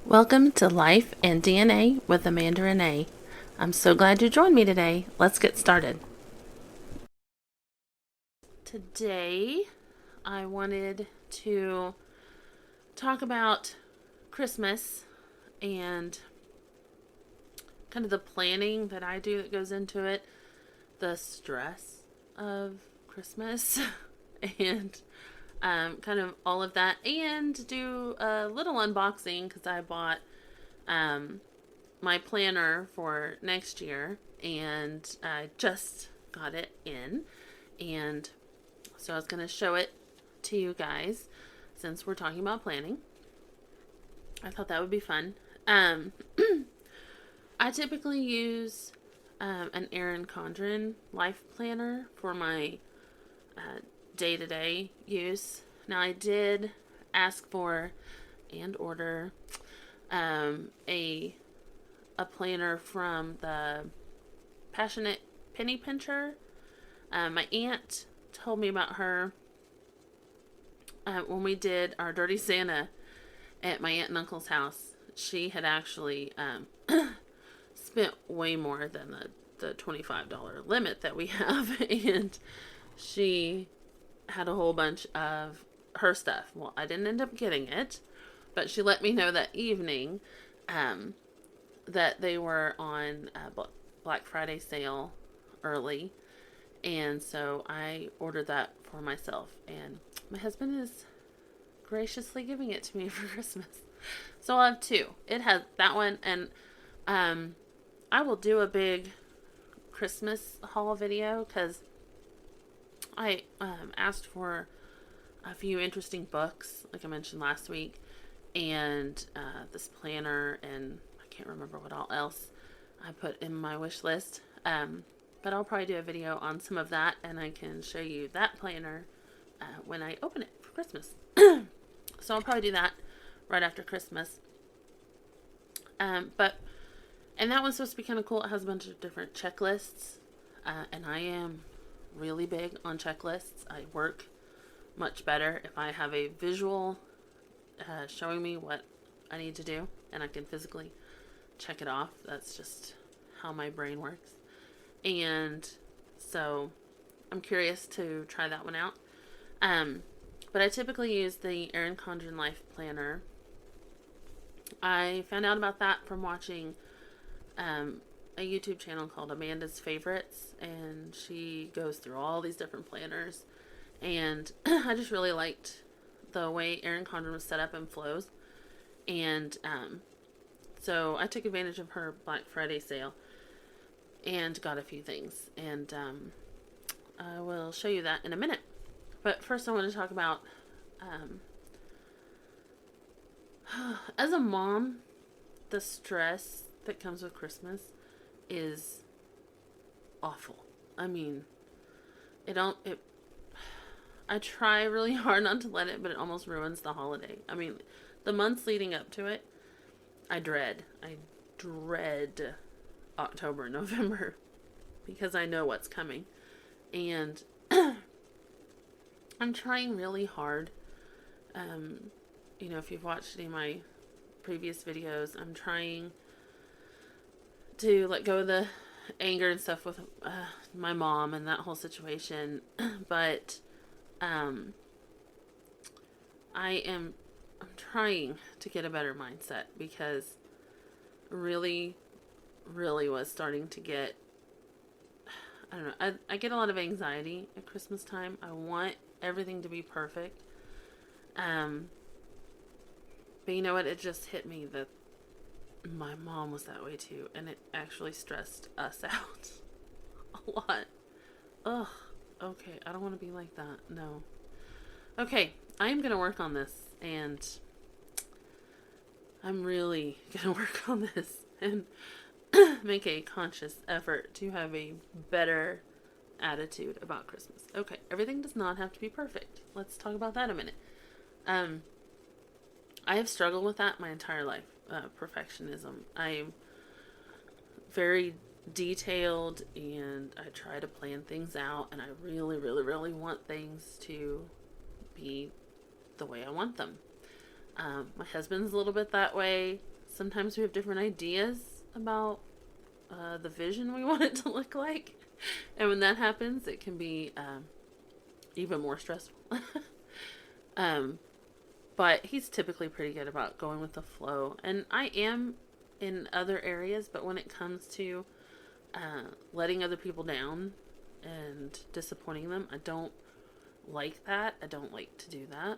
Welcome to Life and DNA with Amanda Renee. I'm so glad you joined me today. Let's get started. Today, I wanted to talk about Christmas and kind of the planning that I do that goes into it, the stress of Christmas, and kind of all of that, and do a little unboxing because I bought my planner for next year and I just got it in. And so I was going to show it to you guys since we're talking about planning. I thought that would be fun. I typically use an Erin Condren life planner for my day-to-day use. Now I did ask for and order a planner from the Passionate Penny Pincher. My aunt told me about her when we did our Dirty Santa at my aunt and uncle's house. She had actually spent way more than the $25 limit that we have, and she had a whole bunch of her stuff. Well, I didn't end up getting it, but she let me know that evening that they were on Black Friday sale early, and so I ordered that for myself, and my husband is graciously giving it to me for Christmas. So I'll have two. It has that one, and I will do a big Christmas haul video because I asked for a few interesting books, like I mentioned last week, and this planner, and I can't remember what all else I put in my wish list. But I'll probably do a video on some of that, and I can show you that planner when I open it for Christmas. So I'll probably do that right after Christmas. And that one's supposed to be kind of cool. It has a bunch of different checklists, and I am really big on checklists. I work much better if I have a visual showing me what I need to do, and I can physically check it off. That's just how my brain works. And so I'm curious to try that one out. But I typically use the Erin Condren Life Planner. I found out about that from watching a YouTube channel called Amanda's Favorites, and she goes through all these different planners. And I just really liked the way Erin Condren was set up and flows. And so I took advantage of her Black Friday sale and got a few things. And I will show you that in a minute. But first I want to talk about, as a mom, the stress that comes with Christmas is awful. I mean, I try really hard not to let it, but it almost ruins the holiday. I mean, the months leading up to it, I dread October and November because I know what's coming. And I'm trying really hard. If you've watched any of my previous videos, I'm trying to let go of the anger and stuff with my mom and that whole situation. But I'm trying to get a better mindset because really was starting to get, I don't know, I get a lot of anxiety at Christmas time. I want everything to be perfect. But you know what? It just hit me that my mom was that way too, and it actually stressed us out a lot. Ugh. Okay, I don't want to be like that. No. Okay, I am going to work on this, and I'm really going to work on this and make a conscious effort to have a better attitude about Christmas. Okay, everything does not have to be perfect. Let's talk about that a minute. I have struggled with that my entire life. Perfectionism. I'm very detailed, and I try to plan things out, and I really want things to be the way I want them. My husband's a little bit that way. sometimes we have different ideas about the vision we want it to look like. And when that happens, it can be even more stressful. But he's typically pretty good about going with the flow. And I am in other areas, but when it comes to letting other people down and disappointing them, I don't like that. I don't like to do that.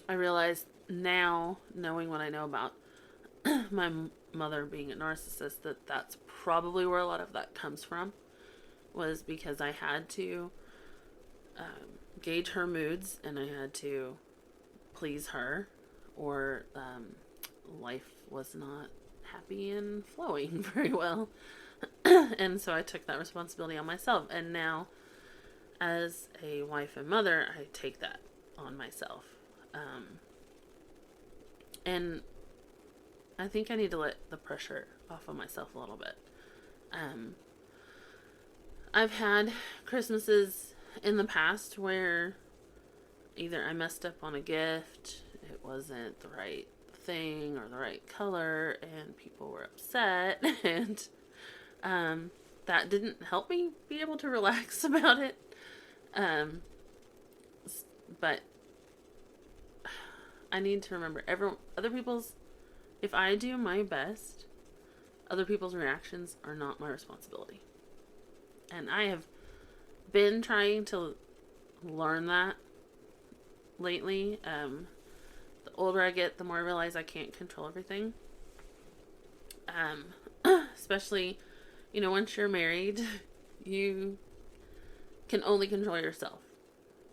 I realize now, knowing what I know about my mother being a narcissist, that that's probably where a lot of that comes from, was because I had to gauge her moods and I had to please her, or life was not happy and flowing very well. And so I took that responsibility on myself, and now as a wife and mother, I take that on myself. And I think I need to let the pressure off of myself a little bit. I've had Christmases in the past where either I messed up on a gift, it wasn't the right thing or the right color, and people were upset, and that didn't help me be able to relax about it. But I need to remember, if I do my best, other people's reactions are not my responsibility. And I have been trying to learn that lately. The older I get, the more I realize I can't control everything. Especially, once you're married, you can only control yourself.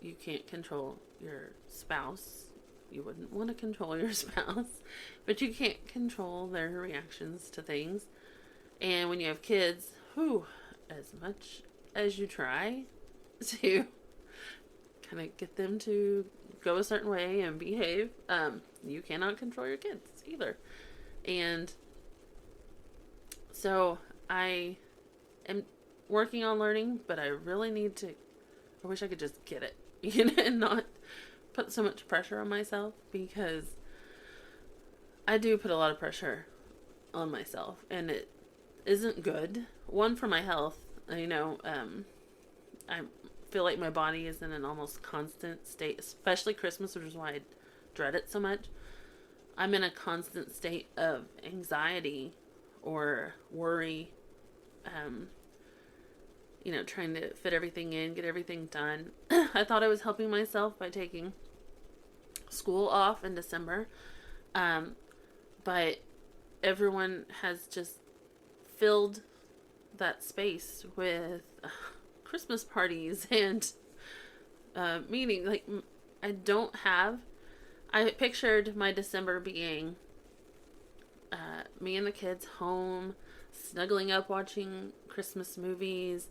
You can't control your spouse. You wouldn't want to control your spouse, but you can't control their reactions to things. And when you have kids, as much as you try to kind of get them to go a certain way and behave, you cannot control your kids either. And so I am working on learning, but I really need to, I wish I could just get it, and not put so much pressure on myself, because I do put a lot of pressure on myself, and it isn't good. One, for my health. I feel like my body is in an almost constant state, especially Christmas, which is why I dread it so much. I'm in a constant state of anxiety or worry, trying to fit everything in, get everything done. I thought I was helping myself by taking school off in December, but everyone has just filled that space with Christmas parties and meetings. Like, I pictured my December being me and the kids home, snuggling up, watching Christmas movies,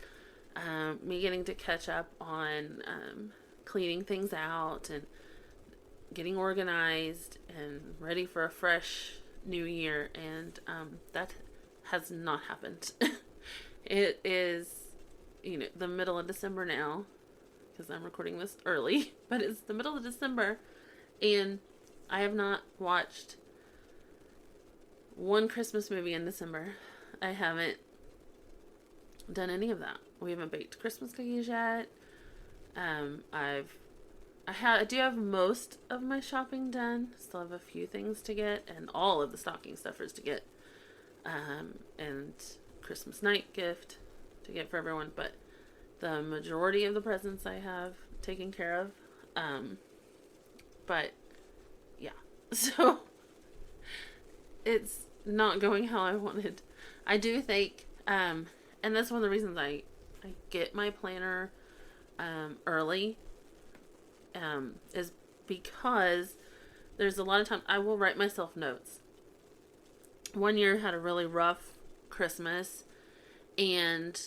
me getting to catch up on cleaning things out and getting organized and ready for a fresh new year. And that has not happened. It is, the middle of December now, because I'm recording this early, but it's the middle of December, and I have not watched one Christmas movie in December. I haven't done any of that. We haven't baked Christmas cookies yet. I do have most of my shopping done. Still have a few things to get, and all of the stocking stuffers to get, and Christmas night gift to get for everyone. But the majority of the presents I have taken care of. But yeah, so it's not going how I wanted. I do think, and that's one of the reasons I get my planner early, is because there's a lot of time I will write myself notes. One year I had a really rough Christmas, and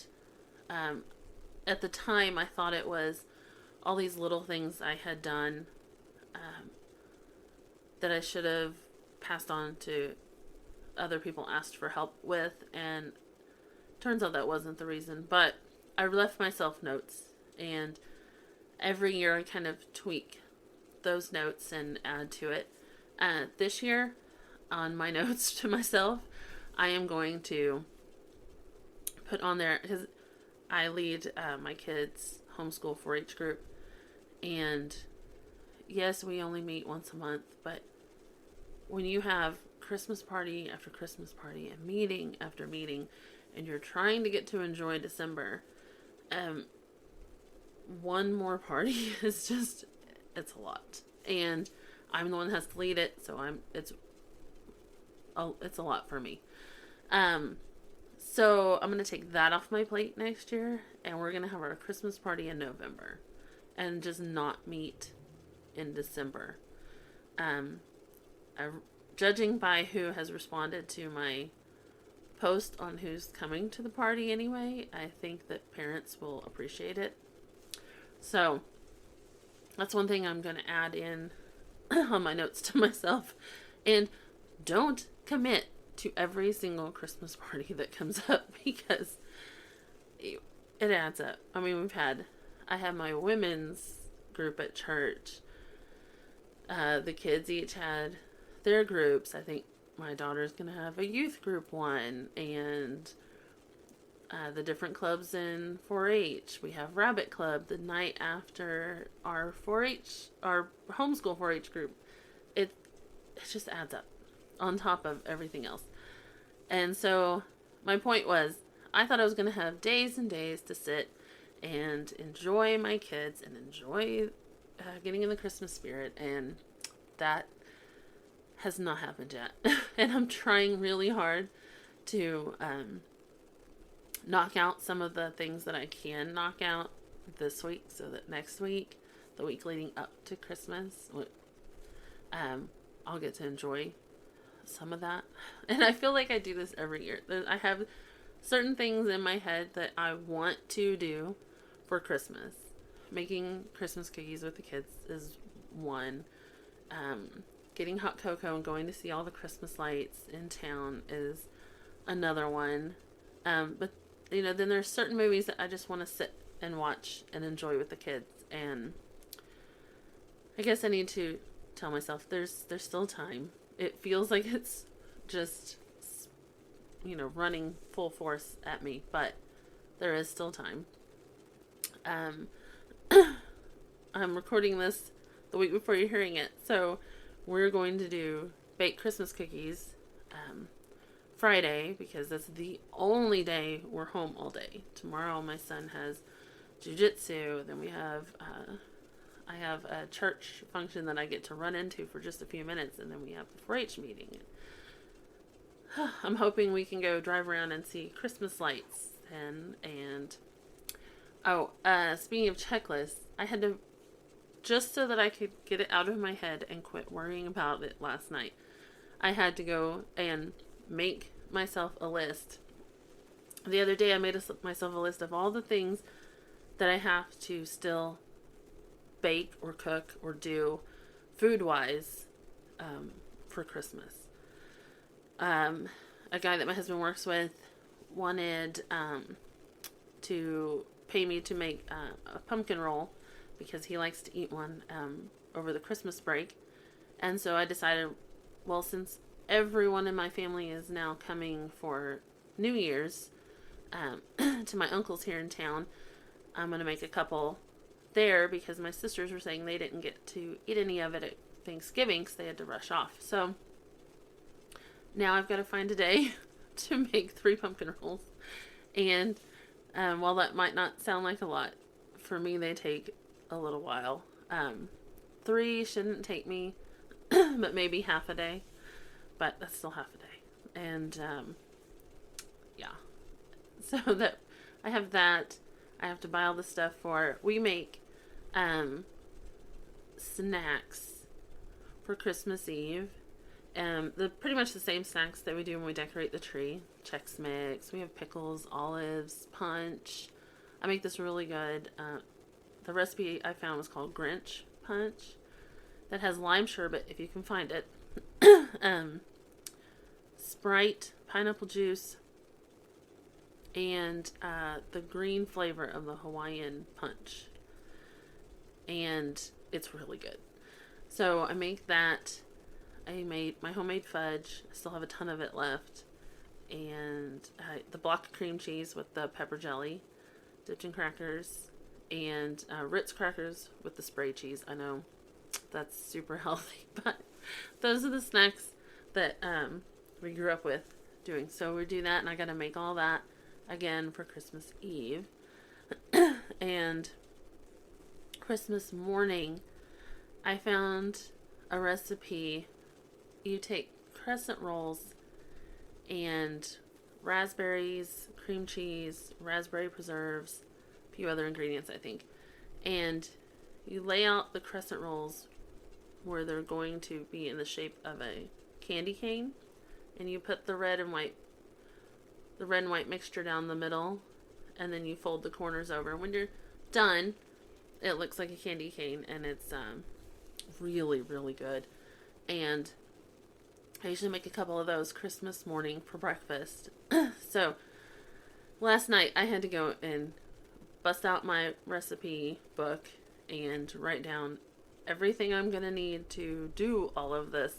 at the time I thought it was all these little things I had done that I should have passed on to other people, asked for help with, and turns out that wasn't the reason. But I left myself notes, and every year I kind of tweak those notes and add to it. This year on my notes to myself, I am going to put on there, because I lead my kids' homeschool 4-H group, and yes, we only meet once a month, but when you have Christmas party after Christmas party and meeting after meeting, and you're trying to get to enjoy December, one more party is just, it's a lot. And I'm the one that has to lead it, so it's a lot for me. So I'm going to take that off my plate next year, and we're going to have our Christmas party in November and just not meet in December. Judging by who has responded to my post on who's coming to the party anyway, I think that parents will appreciate it. So that's one thing I'm going to add in on my notes to myself. And don't commit to every single Christmas party that comes up, because it adds up. I mean, I have my women's group at church. The kids each had their groups. I think my daughter's going to have a youth group one, and the different clubs in 4-H. We have Rabbit Club the night after our 4-H, our homeschool 4-H group. It just adds up on top of everything else. And so my point was, I thought I was going to have days and days to sit and enjoy my kids and enjoy getting in the Christmas spirit, and that has not happened yet. And I'm trying really hard to knock out some of the things that I can knock out this week, so that next week, the week leading up to Christmas, I'll get to enjoy some of that. And I feel like I do this every year. I have certain things in my head that I want to do for Christmas. Making Christmas cookies with the kids is one. Getting hot cocoa and going to see all the Christmas lights in town is another one. But, then there's certain movies that I just want to sit and watch and enjoy with the kids. And I guess I need to tell myself there's still time. It feels like it's just, running full force at me, but there is still time. I'm recording this the week before you're hearing it, so we're going to do baked Christmas cookies Friday, because that's the only day we're home all day. Tomorrow my son has jiu-jitsu, then I have a church function that I get to run into for just a few minutes, and then we have the 4-H meeting. I'm hoping we can go drive around and see Christmas lights. Speaking of checklists, I had to, just so that I could get it out of my head and quit worrying about it last night, I had to go and make myself a list. The other day I made myself a list of all the things that I have to still bake or cook or do food-wise for Christmas. A guy that my husband works with wanted to pay me to make a pumpkin roll, because he likes to eat one over the Christmas break. And so I decided, well, since everyone in my family is now coming for New Year's to my uncle's here in town, I'm going to make a couple there, because my sisters were saying they didn't get to eat any of it at Thanksgiving because they had to rush off. So now I've got to find a day to make 3 pumpkin rolls. And while that might not sound like a lot, for me they take a little while. 3 shouldn't take me but maybe half a day, but that's still half a day. And so that I have that. I have to buy all the stuff we make snacks for Christmas Eve. Pretty much the same snacks that we do when we decorate the tree. Chex Mix. We have pickles, olives, punch. I make this really good. The recipe I found was called Grinch Punch. That has lime sherbet, if you can find it. Sprite, pineapple juice, and the green flavor of the Hawaiian punch. And it's really good. So I make that. I made my homemade fudge. I still have a ton of it left. And the block of cream cheese with the pepper jelly dipped in crackers. And Ritz crackers with the spray cheese. I know that's super healthy, but those are the snacks that we grew up with doing. So we do that, and I got to make all that again for Christmas Eve. And Christmas morning, I found a recipe. You take crescent rolls and raspberries, cream cheese, raspberry preserves, a few other ingredients, I think. And you lay out the crescent rolls where they're going to be in the shape of a candy cane. And you put the red and white mixture down the middle. And then you fold the corners over. When you're done, it looks like a candy cane, and it's really, really good. And I usually make a couple of those Christmas morning for breakfast. So last night I had to go and bust out my recipe book and write down everything I'm going to need to do all of this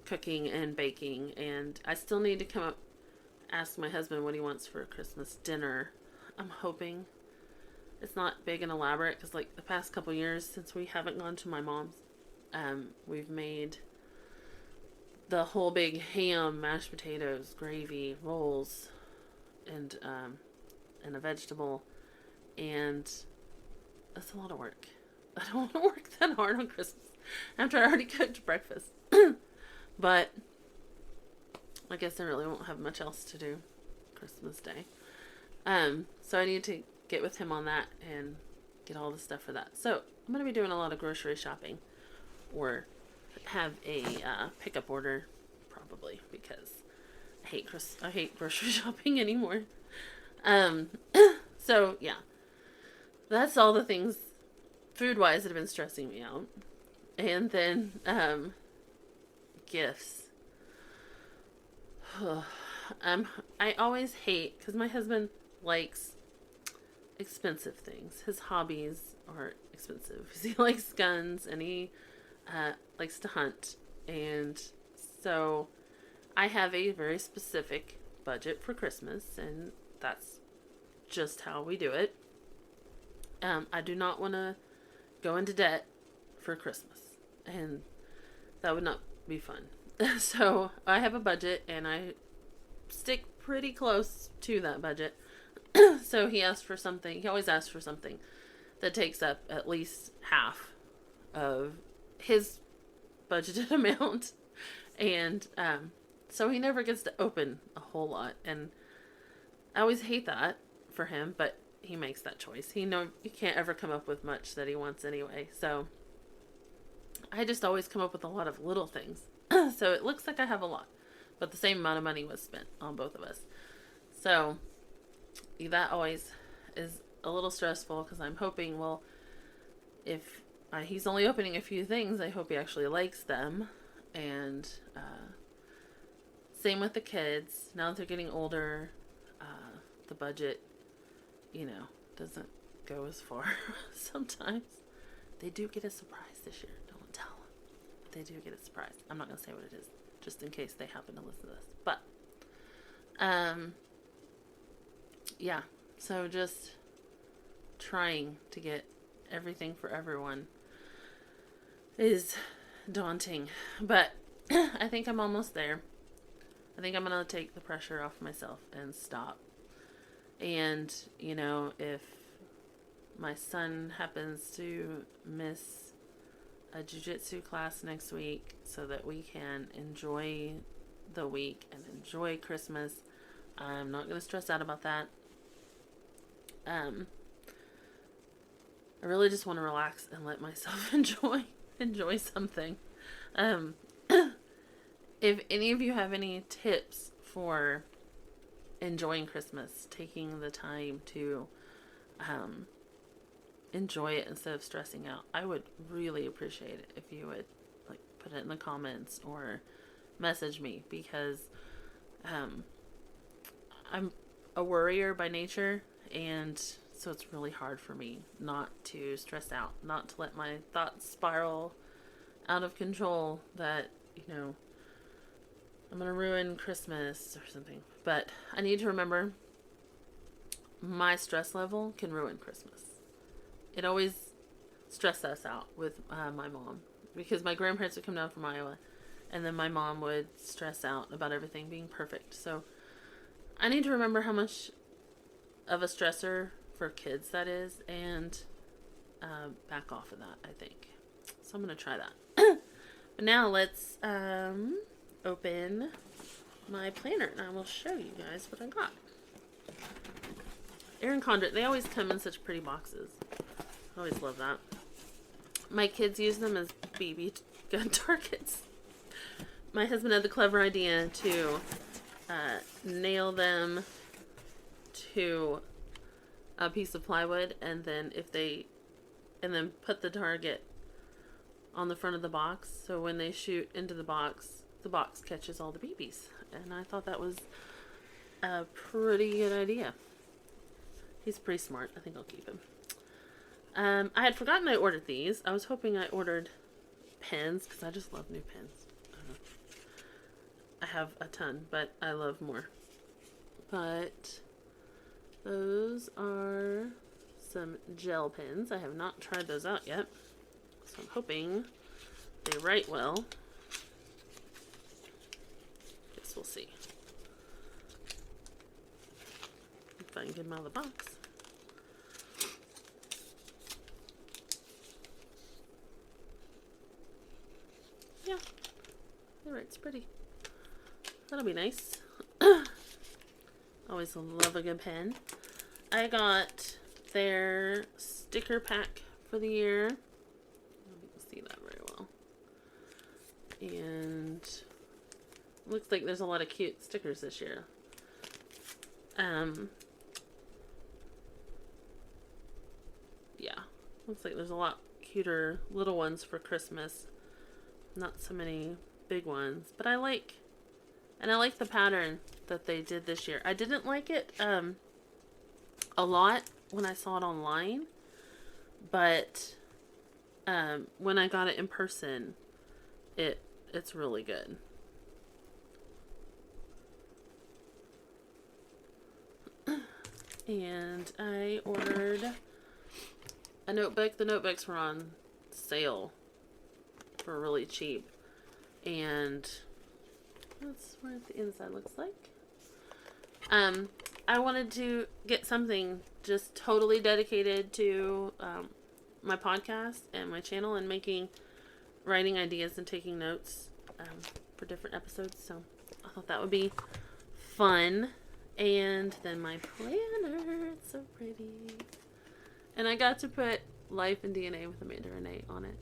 cooking and baking. And I still need to ask my husband what he wants for Christmas dinner. I'm hoping it's not big and elaborate, because like the past couple years since we haven't gone to my mom's, we've made the whole big ham, mashed potatoes, gravy, rolls, and a vegetable, and that's a lot of work. I don't want to work that hard on Christmas after I already cooked breakfast. But I guess I really won't have much else to do Christmas Day. So I need to get with him on that and get all the stuff for that. So I'm going to be doing a lot of grocery shopping, or have a pickup order, probably, because I hate grocery shopping anymore. So yeah, that's all the things food-wise that have been stressing me out. And then gifts. I always hate, because my husband likes expensive things. His hobbies are expensive. He likes guns, and he likes to hunt. And so I have a very specific budget for Christmas, and that's just how we do it. I do not want to go into debt for Christmas, and that would not be fun. So I have a budget, and I stick pretty close to that budget. So he always asks for something that takes up at least half of his budgeted amount. And so he never gets to open a whole lot. And I always hate that for him, but he makes that choice. He can't ever come up with much that he wants anyway. So I just always come up with a lot of little things. So it looks like I have a lot, but the same amount of money was spent on both of us. So that always is a little stressful, because I'm hoping, well, if he's only opening a few things, I hope he actually likes them. And same with the kids. Now that they're getting older, the budget, doesn't go as far. Sometimes they do get a surprise this year. Don't tell them. But they do get a surprise. I'm not going to say what it is, just in case they happen to listen to this. But yeah, so just trying to get everything for everyone is daunting, but I think I'm almost there. I think I'm going to take the pressure off myself and stop. And, if my son happens to miss a jiu-jitsu class next week so that we can enjoy the week and enjoy Christmas, I'm not going to stress out about that. I really just want to relax and let myself enjoy something. If any of you have any tips for enjoying Christmas, taking the time to enjoy it instead of stressing out, I would really appreciate it if you would put it in the comments or message me, because I'm a worrier by nature, and so it's really hard for me not to stress out, not to let my thoughts spiral out of control, that I'm going to ruin Christmas or something. But I need to remember my stress level can ruin Christmas. It always stressed us out with my mom. Because my grandparents would come down from Iowa. And then my mom would stress out about everything being perfect. So I need to remember how much of a stressor for kids that is. And back off of that, I think. So I'm going to try that. But now let's open my planner. And I will show you guys what I got. Erin Condren, they always come in such pretty boxes. I always love that. My kids use them as BB gun targets. My husband had the clever idea to nail them to a piece of plywood, and then put the target on the front of the box, so when they shoot into the box catches all the BBs. And I thought that was a pretty good idea. He's pretty smart. I think I'll keep him. I had forgotten I ordered these. I was hoping I ordered pens, because I just love new pens. I have a ton, but I love more. But those are some gel pens. I have not tried those out yet, so I'm hoping they write well. Guess we'll see if I can get them out of the box. Yeah, it writes pretty. That'll be nice. Always love a good pen. I got their sticker pack for the year. You can see that very well. And looks like there's a lot of cute stickers this year. Yeah, looks like there's a lot cuter little ones for Christmas. Not so many big ones, but I like the pattern that they did this year. I didn't like it a lot when I saw it online, but when I got it in person, it's really good. And I ordered a notebook. The notebooks were on sale for really cheap, and that's what the inside looks like. I wanted to get something just totally dedicated to my podcast and my channel, and writing ideas and taking notes for different episodes. So I thought that would be fun. And then my planner, it's so pretty. And I got to put Life in DNA with Amanda Renee on it.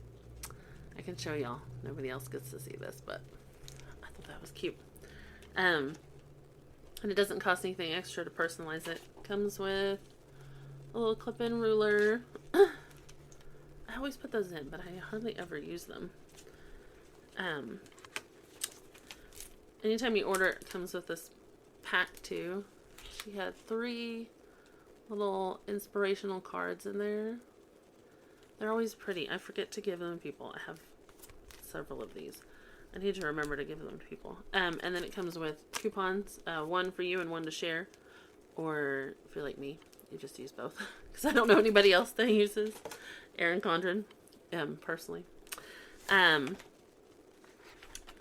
I can show y'all. Nobody else gets to see this, but I thought that was cute. And it doesn't cost anything extra to personalize it. Comes with a little clip-in ruler. I always put those in, but I hardly ever use them. Anytime you order, it comes with this pack too. She had 3 little inspirational cards in there. They're always pretty. I forget to give them to people. I have several of these. I need to remember to give them to people. And then it comes with coupons, one for you and one to share. Or if you're like me, you just use both. Because I don't know anybody else that uses Erin Condren, personally.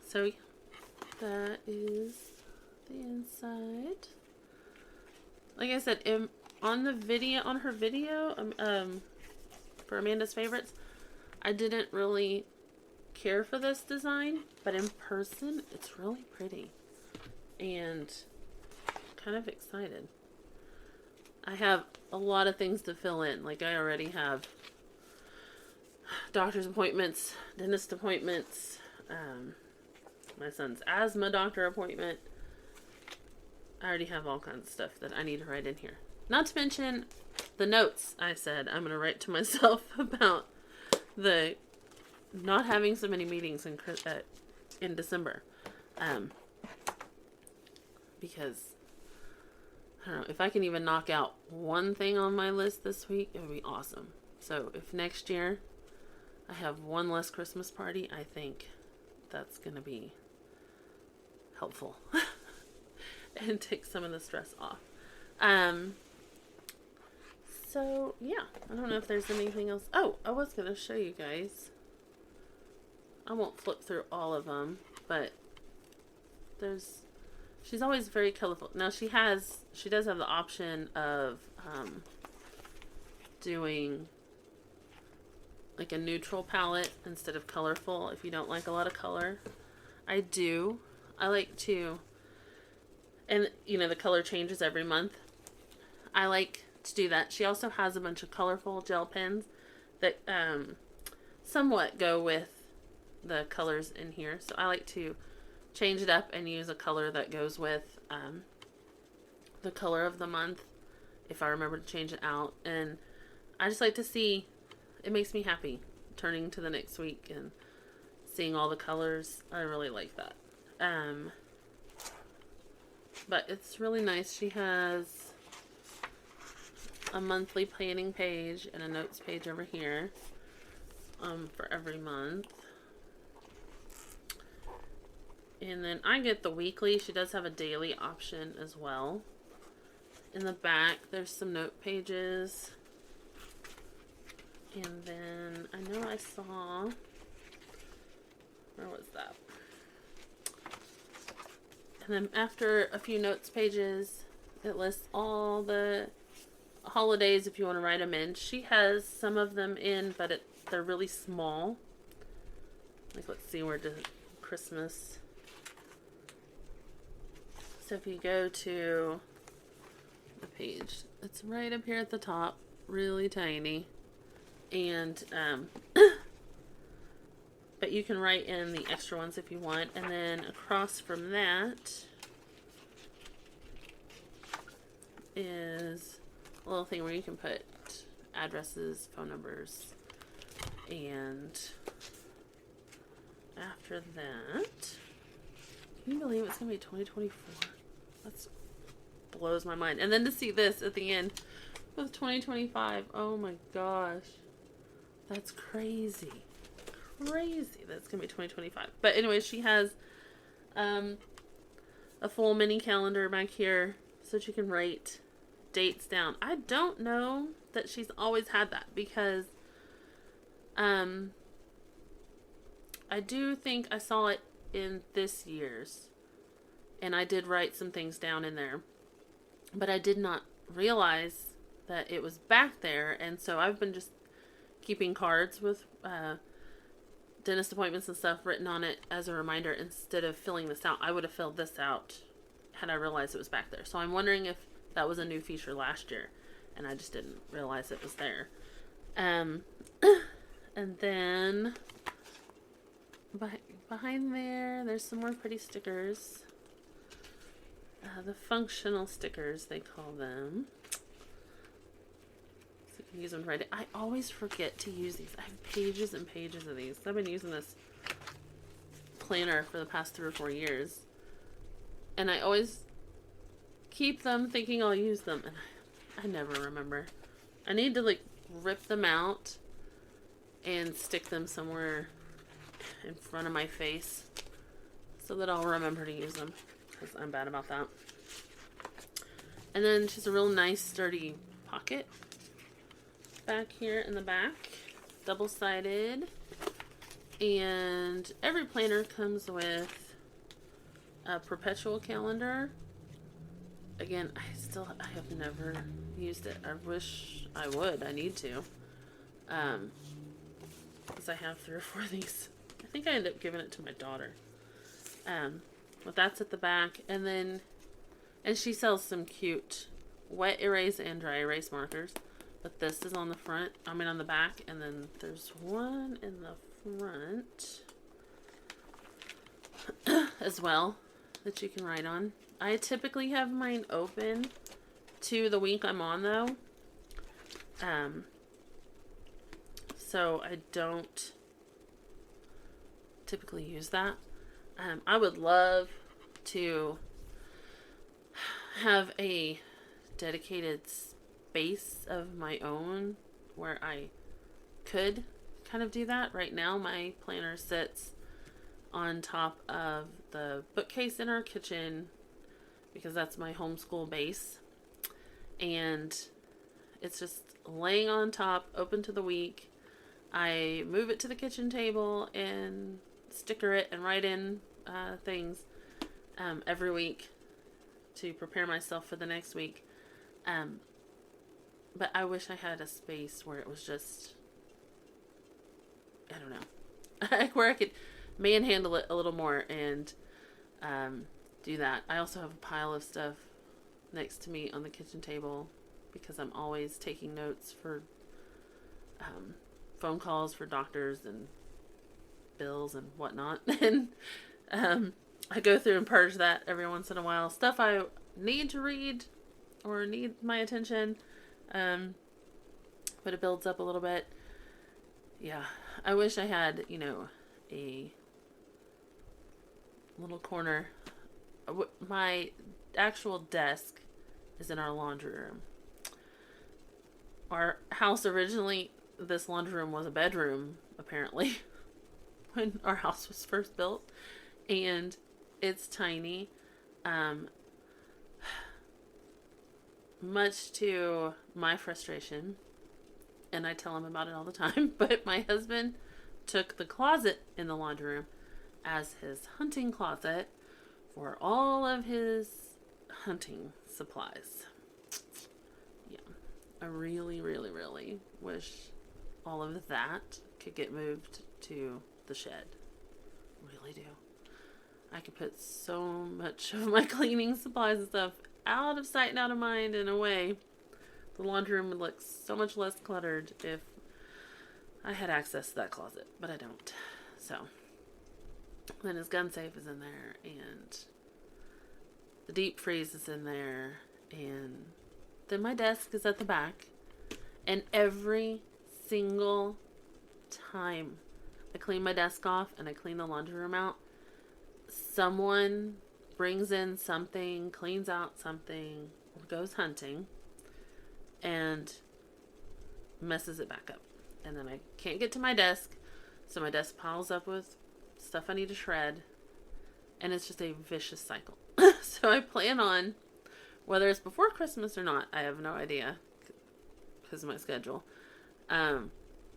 So that is the inside. Like I said, on her video, for Amanda's favorites, I didn't really care for this design, but in person, it's really pretty, and kind of excited. I have a lot of things to fill in. Like, I already have doctor's appointments, dentist appointments, my son's asthma doctor appointment. I already have all kinds of stuff that I need to write in here. Not to mention the notes I said I'm going to write to myself about the not having so many meetings in December. Because, I don't know, if I can even knock out one thing on my list this week, it would be awesome. So if next year I have one less Christmas party, I think that's going to be helpful and take some of the stress off. So yeah, I don't know if there's anything else. Oh, I was going to show you guys. I won't flip through all of them, but she's always very colorful. Now she does have the option of doing like a neutral palette instead of colorful if you don't like a lot of color. I do. I like to, and the color changes every month. I like to do that. She also has a bunch of colorful gel pens that somewhat go with the colors in here. So I like to change it up and use a color that goes with the color of the month if I remember to change it out. And I just like to see, it makes me happy turning to the next week and seeing all the colors. I really like that. But it's really nice. She has a monthly planning page and a notes page over here for every month. And then I get the weekly. She does have a daily option as well. In the back, there's some note pages. And then I know I saw, where was that? And then after a few notes pages, it lists all the holidays if you want to write them in. She has some of them in, but they're really small. Like, let's see, where did Christmas. So if you go to the page, it's right up here at the top, really tiny. And, but you can write in the extra ones if you want. And then across from that is a little thing where you can put addresses, phone numbers, and after that, can you believe it's going to be 2024? That blows my mind. And then to see this at the end with 2025, oh my gosh. That's crazy. Crazy that's going to be 2025. But anyway, she has a full mini calendar back here so that you can write dates down. I don't know that she's always had that because I do think I saw it in this year's, and I did write some things down in there, but I did not realize that it was back there. And so I've been just keeping cards with dentist appointments and stuff written on it as a reminder instead of filling this out. I would have filled this out had I realized it was back there. So I'm wondering if that was a new feature last year and I just didn't realize it was there. And then behind there's some more pretty stickers. The functional stickers, they call them. So you can use them to write it. I always forget to use these. I have pages and pages of these. I've been using this planner for the past 3 or 4 years. And I always keep them thinking I'll use them. And I never remember. I need to rip them out and stick them somewhere in front of my face so that I'll remember to use them, because I'm bad about that. And then she's a real nice sturdy pocket back here in the back, double-sided, and every planner comes with a perpetual calendar. Again, I have never used it. I wish I would. I need to, because I have 3 or 4 of these. I think I ended up giving it to my daughter. But that's at the back. And she sells some cute wet erase and dry erase markers. But this is on the front, on the back. And then there's one in the front as well that you can write on. I typically have mine open to the week I'm on, though. So I don't typically use that. I would love to have a dedicated space of my own where I could kind of do that. Right now my planner sits on top of the bookcase in our kitchen because that's my homeschool base. And it's just laying on top, open to the week. I move it to the kitchen table and sticker it and write in things every week to prepare myself for the next week. But I wish I had a space where it was just, I don't know, where I could manhandle it a little more and do that. I also have a pile of stuff next to me on the kitchen table because I'm always taking notes for phone calls for doctors and bills and whatnot. And I go through and purge that every once in a while. Stuff I need to read or need my attention, but it builds up a little bit. Yeah, I wish I had, a little corner. My actual desk is in our laundry room. Our house originally, this laundry room was a bedroom, apparently, when our house was first built. And it's tiny. Much to my frustration, and I tell him about it all the time, but my husband took the closet in the laundry room as his hunting closet for all of his hunting supplies. Yeah, I really, really, really wish all of that could get moved to the shed. Really do. I could put so much of my cleaning supplies and stuff out of sight and out of mind. In a way, the laundry room would look so much less cluttered if I had access to that closet, but I don't. So then his gun safe is in there, and the deep freeze is in there, and then my desk is at the back. And every single time I clean my desk off and I clean the laundry room out, someone brings in something, cleans out something, or goes hunting, and messes it back up. And then I can't get to my desk, so my desk piles up with stuff I need to shred, and it's just a vicious cycle. So I plan on, whether it's before Christmas or not, I have no idea, because of my schedule,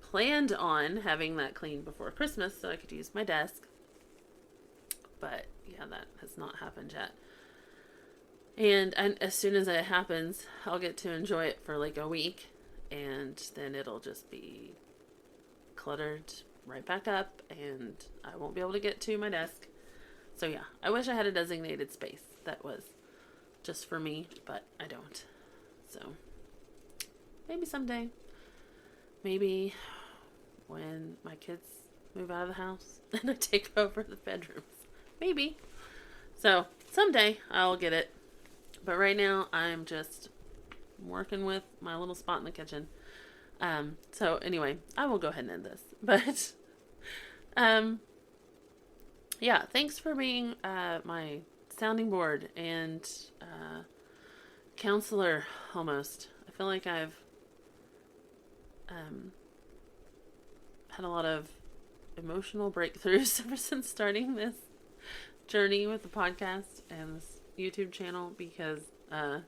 planned on having that cleaned before Christmas so I could use my desk. But yeah, that has not happened yet. And as soon as it happens, I'll get to enjoy it for like a week, and then it'll just be cluttered right back up, and I won't be able to get to my desk. So yeah, I wish I had a designated space that was just for me, but I don't. So maybe someday. Maybe when my kids move out of the house and I take over the bedrooms. Maybe. So someday I'll get it. But right now I'm just working with my little spot in the kitchen. So anyway, I will go ahead and end this. But yeah, thanks for being my sounding board and counselor almost. I feel like I've had a lot of emotional breakthroughs ever since starting this journey with the podcast and this YouTube channel, because I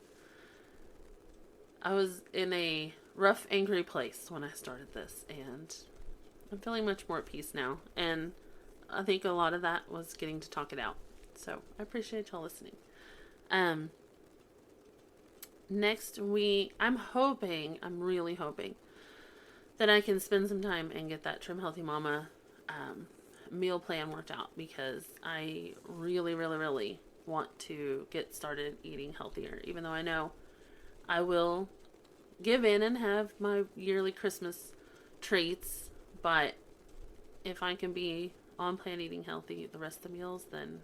was in a rough, angry place when I started this, and I'm feeling much more at peace now, and I think a lot of that was getting to talk it out. So I appreciate y'all listening. Next week, I'm really hoping that I can spend some time and get that Trim Healthy Mama meal plan worked out, because I really, really, really want to get started eating healthier, even though I know I will give in and have my yearly Christmas treats. But if I can be on plan eating healthy the rest of the meals, then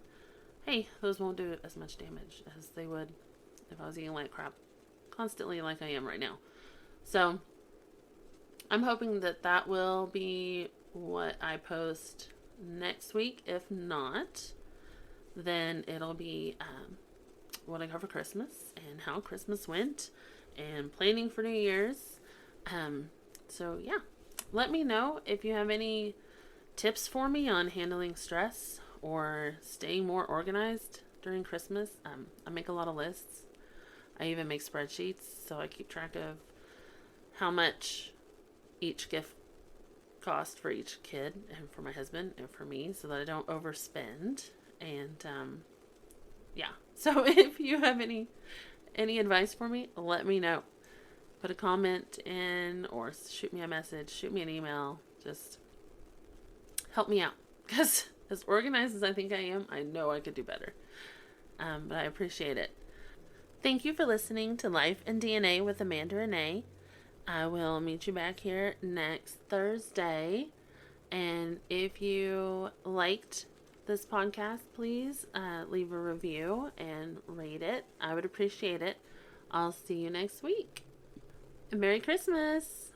hey, those won't do as much damage as they would if I was eating like crap constantly like I am right now. So I'm hoping that that will be what I post next week. If not, then it'll be what I got for Christmas and how Christmas went and planning for New Year's. So yeah, let me know if you have any tips for me on handling stress or staying more organized during Christmas. I make a lot of lists. I even make spreadsheets, so I keep track of how much each gift cost for each kid, and for my husband and for me, so that I don't overspend. And yeah, so if you have any advice for me, let me know. Put a comment in, or shoot me a message, shoot me an email. Just help me out, because as organized as I think I am, I know I could do better. But I appreciate it. Thank you for listening to Life and DNA with Amanda Renee. I will meet you back here next Thursday. And if you liked this podcast, please leave a review and rate it. I would appreciate it. I'll see you next week. Merry Christmas!